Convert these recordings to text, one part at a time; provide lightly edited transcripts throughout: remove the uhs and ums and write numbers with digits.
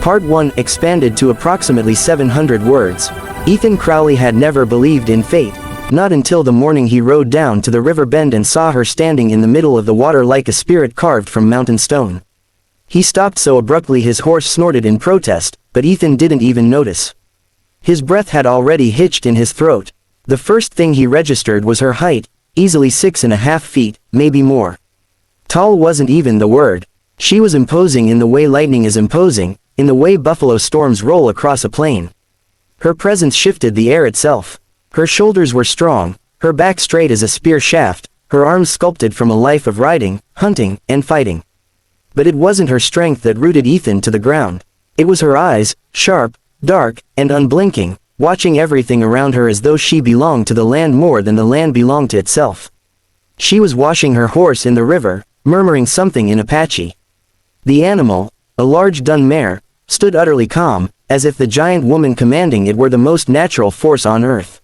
Part 1 expanded to approximately 700 words. Ethan Crowley had never believed in fate, not until the morning he rode down to the river bend and saw her standing in the middle of the water like a spirit carved from mountain stone. He stopped so abruptly his horse snorted in protest, but Ethan didn't even notice. His breath had already hitched in his throat. The first thing he registered was her height, easily 6.5 feet, maybe more. Tall wasn't even the word. She was imposing in the way lightning is imposing, in the way buffalo storms roll across a plain. Her presence shifted the air itself. Her shoulders were strong, her back straight as a spear shaft, her arms sculpted from a life of riding, hunting, and fighting. But it wasn't her strength that rooted Ethan to the ground. It was her eyes, sharp, dark, and unblinking, watching everything around her as though she belonged to the land more than the land belonged to itself. She was washing her horse in the river, murmuring something in Apache. The animal, a large dun mare, stood utterly calm, as if the giant woman commanding it were the most natural force on earth.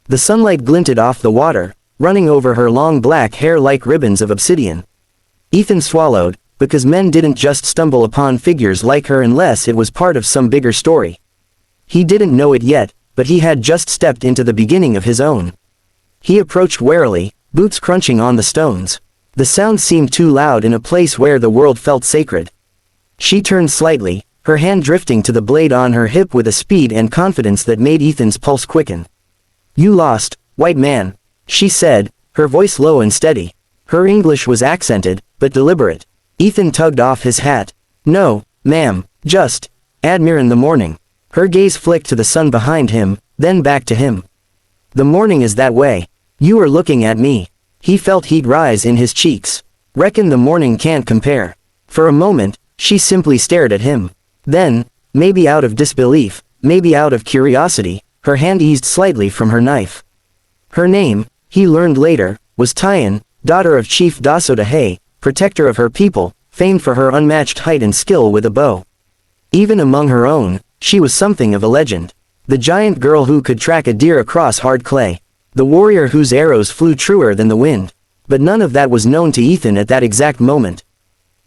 The sunlight glinted off the water, running over her long black hair like ribbons of obsidian. Ethan swallowed, because men didn't just stumble upon figures like her unless it was part of some bigger story. He didn't know it yet, but he had just stepped into the beginning of his own. He approached warily, boots crunching on the stones. The sound seemed too loud in a place where the world felt sacred. She turned slightly, her hand drifting to the blade on her hip with a speed and confidence that made Ethan's pulse quicken. "You lost, white man," she said, her voice low and steady. Her English was accented, but deliberate. Ethan tugged off his hat. "No, ma'am, just admire the morning." Her gaze flicked to the sun behind him, then back to him. "The morning is that way. You are looking at me." He felt heat rise in his cheeks. "Reckon the morning can't compare." For a moment, she simply stared at him. Then, maybe out of disbelief, maybe out of curiosity, her hand eased slightly from her knife. Her name, he learned later, was Tyan, daughter of Chief Dasodahe, protector of her people, famed for her unmatched height and skill with a bow. Even among her own, she was something of a legend. The giant girl who could track a deer across hard clay. The warrior whose arrows flew truer than the wind. But none of that was known to Ethan at that exact moment.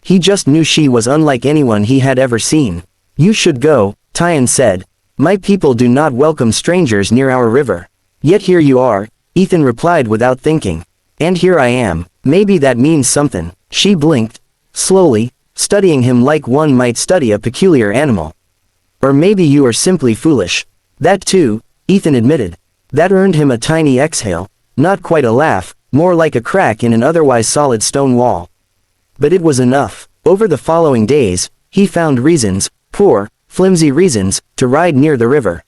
He just knew she was unlike anyone he had ever seen. "You should go," Tyan said. "My people do not welcome strangers near our river." "Yet here you are," Ethan replied without thinking. "And here I am. Maybe that means something." She blinked, slowly, studying him like one might study a peculiar animal. "Or maybe you are simply foolish." "That too," Ethan admitted. That earned him a tiny exhale, not quite a laugh, more like a crack in an otherwise solid stone wall. But it was enough. Over the following days, he found reasons, poor, flimsy reasons, to ride near the river.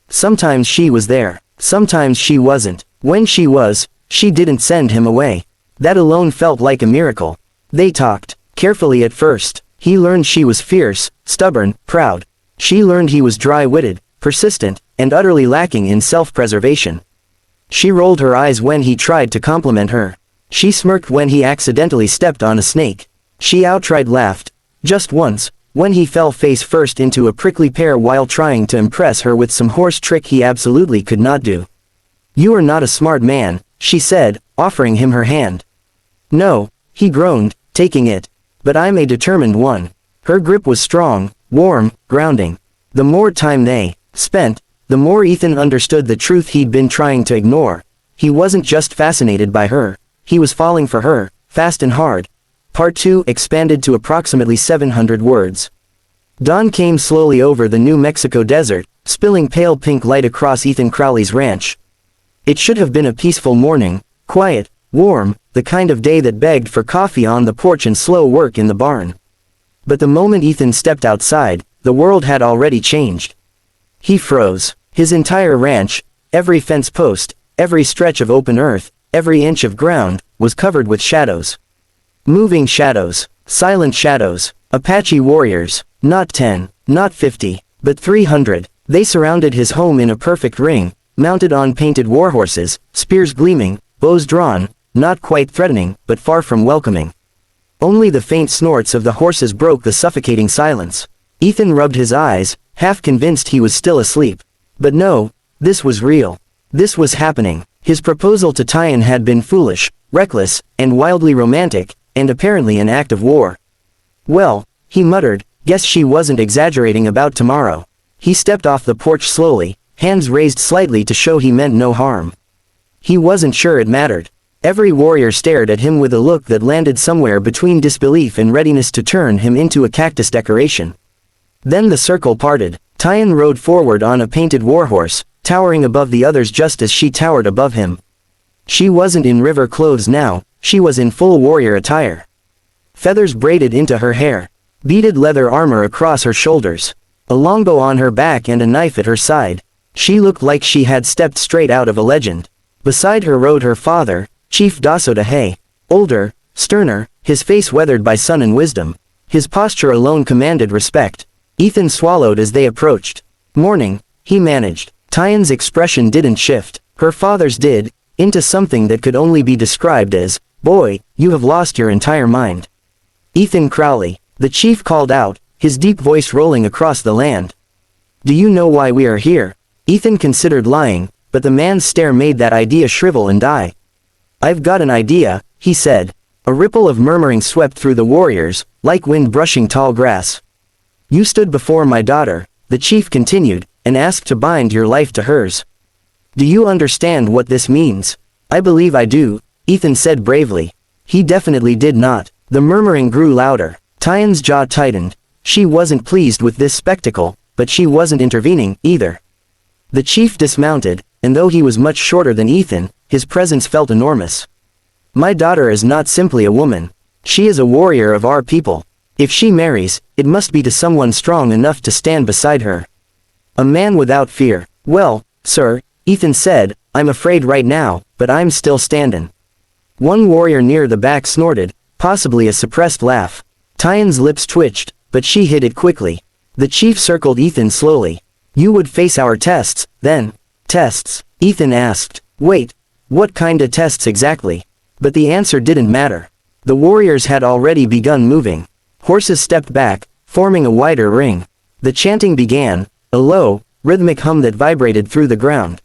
Sometimes she was there, sometimes she wasn't. When she was, she didn't send him away. That alone felt like a miracle. They talked, carefully at first. He learned she was fierce, stubborn, proud. She learned he was dry-witted, persistent, and utterly lacking in self-preservation. She rolled her eyes when he tried to compliment her. She smirked when he accidentally stepped on a snake. She outright laughed, just once, when he fell face first into a prickly pear while trying to impress her with some horse trick he absolutely could not do. "You are not a smart man," she said, offering him her hand. "No," he groaned, taking it. "But I'm a determined one." Her grip was strong, warm, grounding. The more time they spent, the more Ethan understood the truth he'd been trying to ignore. He wasn't just fascinated by her. He was falling for her, fast and hard. Part 2 expanded to approximately 700 words. Dawn came slowly over the New Mexico desert, spilling pale pink light across Ethan Crowley's ranch. It should have been a peaceful morning, quiet, warm, the kind of day that begged for coffee on the porch and slow work in the barn. But the moment Ethan stepped outside, the world had already changed. He froze. His entire ranch, every fence post, every stretch of open earth, every inch of ground, was covered with shadows. Moving shadows, silent shadows, Apache warriors, not 10, not 50, but 300. They surrounded his home in a perfect ring, mounted on painted warhorses, spears gleaming, bows drawn, not quite threatening, but far from welcoming. Only the faint snorts of the horses broke the suffocating silence. Ethan rubbed his eyes, half convinced he was still asleep. But no, this was real. This was happening. His proposal to Tyan had been foolish, reckless, and wildly romantic, and apparently an act of war. "Well," he muttered, Guess she wasn't exaggerating about tomorrow. He stepped off the porch slowly, hands raised slightly to show he meant no harm. He wasn't sure it mattered. Every warrior stared at him with a look that landed somewhere between disbelief and readiness to turn him into a cactus decoration. Then the circle parted. Tyan rode forward on a painted warhorse, towering above the others just as she towered above him. She wasn't in river clothes now, she was in full warrior attire. Feathers braided into her hair. Beaded leather armor across her shoulders. A longbow on her back and a knife at her side. She looked like she had stepped straight out of a legend. Beside her rode her father, Chief Daso Dahe. Older, sterner, his face weathered by sun and wisdom. His posture alone commanded respect. Ethan swallowed as they approached. Morning, he managed. Tyan's expression didn't shift. Her father's did, into something that could only be described as, "Boy, you have lost your entire mind." "Ethan Crowley," the chief called out, his deep voice rolling across the land. "Do you know why we are here?" Ethan considered lying, but the man's stare made that idea shrivel and die. "I've got an idea," he said. A ripple of murmuring swept through the warriors, like wind brushing tall grass. "You stood before my daughter," the chief continued, "and asked to bind your life to hers. Do you understand what this means?" "I believe I do," Ethan said bravely. He definitely did not. The murmuring grew louder. Tyan's jaw tightened. She wasn't pleased with this spectacle, but she wasn't intervening, either. The chief dismounted, and though he was much shorter than Ethan, his presence felt enormous. "My daughter is not simply a woman. She is a warrior of our people. If she marries, it must be to someone strong enough to stand beside her. A man without fear." "Well, sir," Ethan said, "I'm afraid right now, but I'm still standin'." One warrior near the back snorted, possibly a suppressed laugh. Tyan's lips twitched, but she hid it quickly. The chief circled Ethan slowly. "You would face our tests, then." "Tests?" Ethan asked. "Wait, what kinda tests exactly?" But the answer didn't matter. The warriors had already begun moving. Horses stepped back, forming a wider ring. The chanting began, a low, rhythmic hum that vibrated through the ground.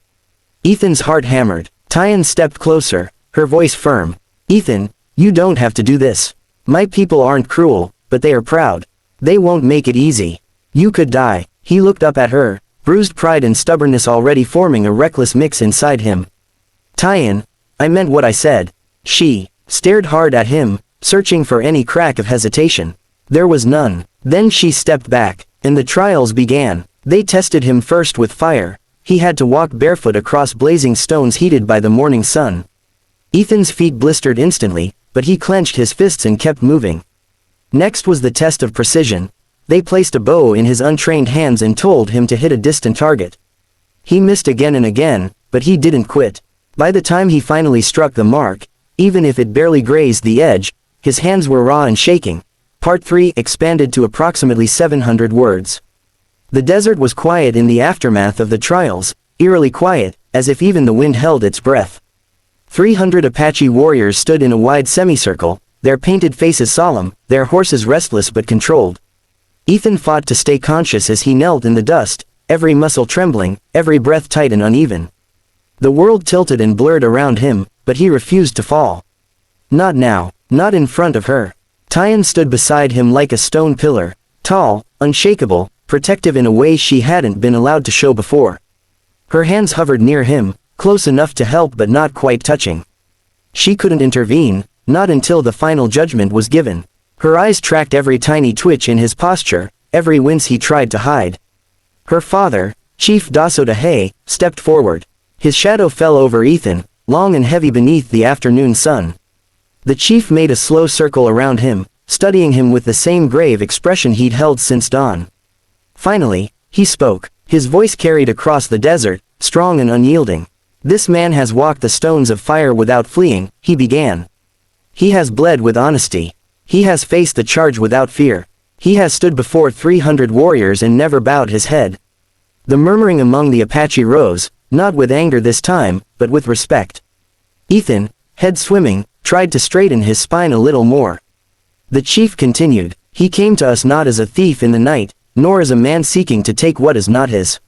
Ethan's heart hammered. Tyan stepped closer, her voice firm. "Ethan, you don't have to do this. My people aren't cruel, but they are proud. They won't make it easy. You could die." He looked up at her, bruised pride and stubbornness already forming a reckless mix inside him. "Tyan, I meant what I said." She stared hard at him, searching for any crack of hesitation. There was none. Then she stepped back, and the trials began. They tested him first with fire. He had to walk barefoot across blazing stones heated by the morning sun. Ethan's feet blistered instantly, but he clenched his fists and kept moving. Next was the test of precision. They placed a bow in his untrained hands and told him to hit a distant target. He missed again and again, but he didn't quit. By the time he finally struck the mark, even if it barely grazed the edge, his hands were raw and shaking. Part 3 expanded to approximately 700 words. The desert was quiet in the aftermath of the trials, eerily quiet, as if even the wind held its breath. 300 Apache warriors stood in a wide semicircle, their painted faces solemn, their horses restless but controlled. Ethan fought to stay conscious as he knelt in the dust, every muscle trembling, every breath tight and uneven. The world tilted and blurred around him, but he refused to fall. Not now, not in front of her. Tyan stood beside him like a stone pillar, tall, unshakable, protective in a way she hadn't been allowed to show before. Her hands hovered near him, close enough to help but not quite touching. She couldn't intervene, not until the final judgment was given. Her eyes tracked every tiny twitch in his posture, every wince he tried to hide. Her father, Chief Daso Dahe, stepped forward. His shadow fell over Ethan, long and heavy beneath the afternoon sun. The chief made a slow circle around him, studying him with the same grave expression he'd held since dawn. Finally, he spoke. His voice carried across the desert, strong and unyielding. "This man has walked the stones of fire without fleeing," he began. "He has bled with honesty. He has faced the charge without fear. He has stood before 300 warriors and never bowed his head." The murmuring among the Apache rose, not with anger this time, but with respect. Ethan, head swimming, tried to straighten his spine a little more. The chief continued, "He came to us not as a thief in the night, nor as a man seeking to take what is not his.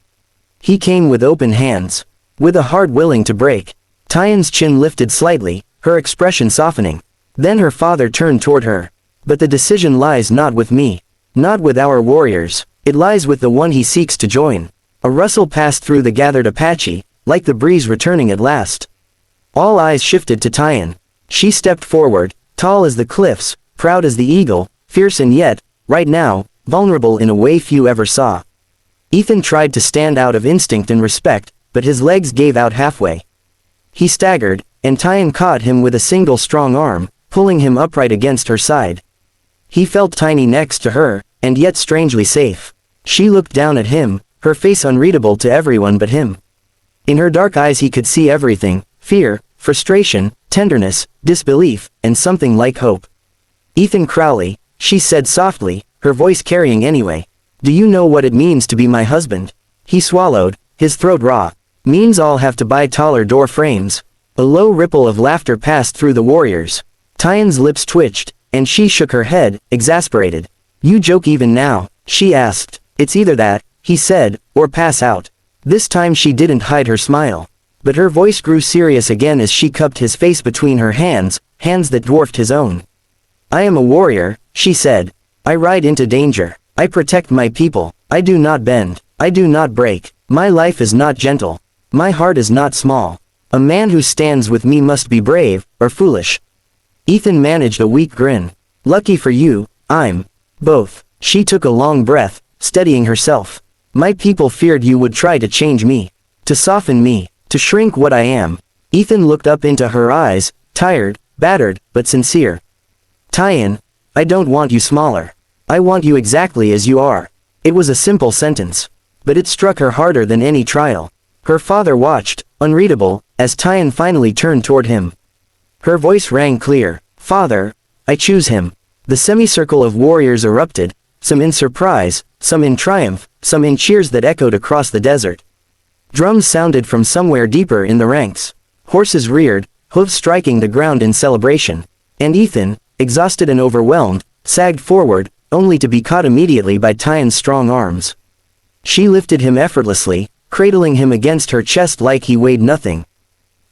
He came with open hands, with a heart willing to break." Tyan's chin lifted slightly, her expression softening. Then her father turned toward her. "But the decision lies not with me. Not with our warriors. It lies with the one he seeks to join. A rustle passed through the gathered Apache, like the breeze returning at last. All eyes shifted to Tyan. She stepped forward, tall as the cliffs, proud as the eagle, fierce and yet, right now, vulnerable in a way few ever saw. Ethan tried to stand out of instinct and respect, but his legs gave out halfway. He staggered, and Tyan caught him with a single strong arm, pulling him upright against her side. He felt tiny next to her, and yet strangely safe. She looked down at him, her face unreadable to everyone but him. In her dark eyes he could see everything: fear, frustration, tenderness, disbelief, and something like hope. "Ethan Crowley," she said softly, her voice carrying anyway. "Do you know what it means to be my husband?" He swallowed, his throat raw. "Means I'll have to buy taller door frames." A low ripple of laughter passed through the warriors. Tyan's lips twitched, and she shook her head, exasperated. "You joke even now?" she asked. "It's either that," he said, "or pass out." This time she didn't hide her smile. But her voice grew serious again as she cupped his face between her hands, hands that dwarfed his own. "I am a warrior," she said. "I ride into danger. I protect my people. I do not bend. I do not break. My life is not gentle. My heart is not small. A man who stands with me must be brave, or foolish." Ethan managed a weak grin. "Lucky for you, I'm both." She took a long breath, steadying herself. "My people feared you would try to change me. To soften me. To shrink what I am." Ethan looked up into her eyes, tired, battered, but sincere. "Tyan, I don't want you smaller. I want you exactly as you are." It was a simple sentence. But it struck her harder than any trial. Her father watched, unreadable, as Tyan finally turned toward him. Her voice rang clear. "Father, I choose him." The semicircle of warriors erupted, some in surprise, some in triumph, some in cheers that echoed across the desert. Drums sounded from somewhere deeper in the ranks. Horses reared, hooves striking the ground in celebration. And Ethan, exhausted and overwhelmed, sagged forward, only to be caught immediately by Tyan's strong arms. She lifted him effortlessly, cradling him against her chest like he weighed nothing.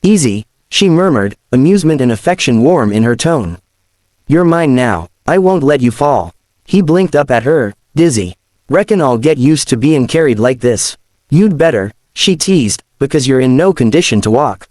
"Easy," she murmured, amusement and affection warm in her tone. "You're mine now. I won't let you fall." He blinked up at her, dizzy. "Reckon I'll get used to being carried like this." "You'd better," she teased, "because you're in no condition to walk."